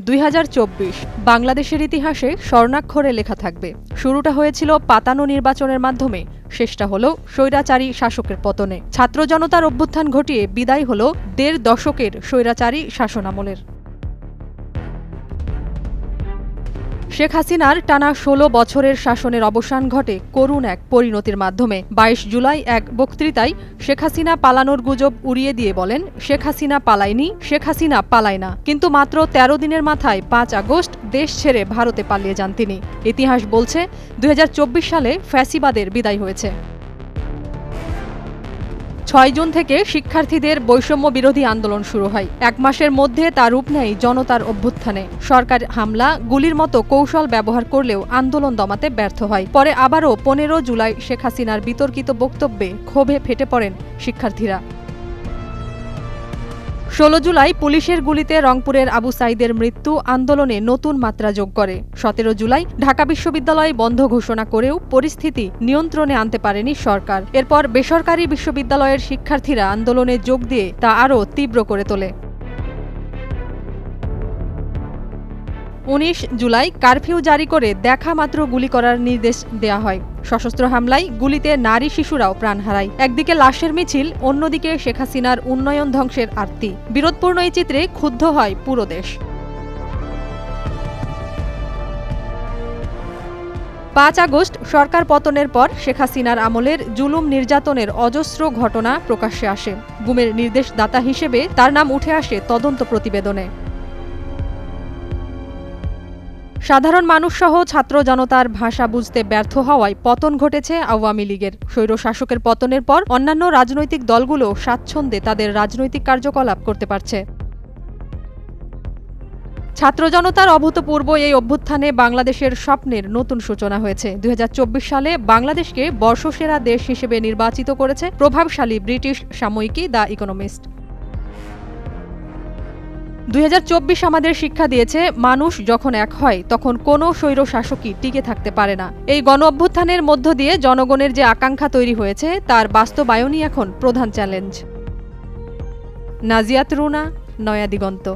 2024 বাংলাদেশের ইতিহাসে স্বর্ণাক্ষরে লেখা থাকবে। শুরুটা হয়েছিল পাতানো নির্বাচনের মাধ্যমে, শেষটা হলো স্বৈরাচারী শাসকের পতনে। ছাত্র জনতার অভ্যুত্থান ঘটিয়ে বিদায় হলো ১.৫ দশকের স্বৈরাচারী শাসনামলের। শেখ হাসিনার টানা ১৬ বছরের শাসনের অবসান ঘটে করুণ এক পরিণতির মাধ্যমে। ২২ জুলাই এক বক্তৃতায় শেখ হাসিনা পালানোর গুজব উড়িয়ে দিয়ে বলেন, শেখ হাসিনা পালায়নি, শেখ হাসিনা পালায় না। কিন্তু মাত্র ১৩ দিনের মাথায় ৫ আগস্ট দেশ ছেড়ে ভারতে পালিয়ে যান তিনি। ইতিহাস বলছে ২০২৪ সালে ফ্যাসিবাদের বিদায় হয়েছে। ৬ জুন থেকে শিক্ষার্থীদের বৈষম্য বিরোধী আন্দোলন শুরু হয়। এক মাসের মধ্যে তা রূপ নেয় জনতার অভ্যুত্থানে। সরকার হামলা, গুলির মতো কৌশল ব্যবহার করলেও আন্দোলন দমাতে ব্যর্থ হয়। পরে আবারও ১৫ জুলাই শেখ হাসিনার বিতর্কিত বক্তব্যে ক্ষোভে ফেটে পড়েন শিক্ষার্থীরা। ১৬ জুলাই পুলিশের গুলিতে রংপুরের আবু সাঈদের মৃত্যু আন্দোলনে নতুন মাত্রা যোগ করে। ১৭ জুলাই ঢাকা বিশ্ববিদ্যালয় বন্ধ ঘোষণা করেও পরিস্থিতি নিয়ন্ত্রণে আনতে পারেনি সরকার। এরপর বেসরকারি বিশ্ববিদ্যালয়ের শিক্ষার্থীরা আন্দোলনে যোগ দিয়ে তা আরও তীব্র করে তোলে। ১৯ জুলাই কারফিউ জারি করে দেখা মাত্র গুলি করার নির্দেশ দেয়া হয়। সশস্ত্র হামলায় গুলিতে নারী শিশুরাও প্রাণ হারায়। একদিকে লাশের মিছিল, অন্যদিকে শেখ হাসিনার উন্নয়ন ধ্বংসের আরতি। বিরোধপূর্ণ এই চিত্রে ক্ষুব্ধ হয় পুরো দেশ। ৫ আগস্ট সরকার পতনের পর শেখ হাসিনার আমলের জুলুম নির্যাতনের অজস্র ঘটনা প্রকাশ্যে আসে। গুমের নির্দেশদাতা হিসেবে তার নাম উঠে আসে তদন্ত প্রতিবেদনে। সাধারণ মানুষসহ ছাত্র জনতার ভাষা বুঝতে ব্যর্থ হওয়ায় পতন ঘটেছে আওয়ামী লীগের। স্বৈরশাসকের পতনের পর অন্যান্য রাজনৈতিক দলগুলো স্বাচ্ছন্দ্যে তাদের রাজনৈতিক কার্যকলাপ করতে পারছে। ছাত্র জনতার অভূতপূর্ব এই অভ্যুত্থানে বাংলাদেশের স্বপ্নের নতুন সূচনা হয়েছে। ২০২৪ সালে বাংলাদেশকে বর্ষসেরা দেশ হিসেবে নির্বাচিত করেছে প্রভাবশালী ব্রিটিশ সাময়িকী দ্য ইকোনমিস্ট। ২০২৪ আমাদের শিক্ষা দিয়েছে, মানুষ যখন এক হয় তখন কোনো স্বৈরশাসকই টিকে থাকতে পারে না। এই গণ অভ্যুত্থানের মধ্য দিয়ে জনগণের যে আকাঙ্ক্ষা তৈরি হয়েছে তার বাস্তবায়নই এখন প্রধান চ্যালেঞ্জ। নাজিয়াত রুনা, নয়া দিগন্ত।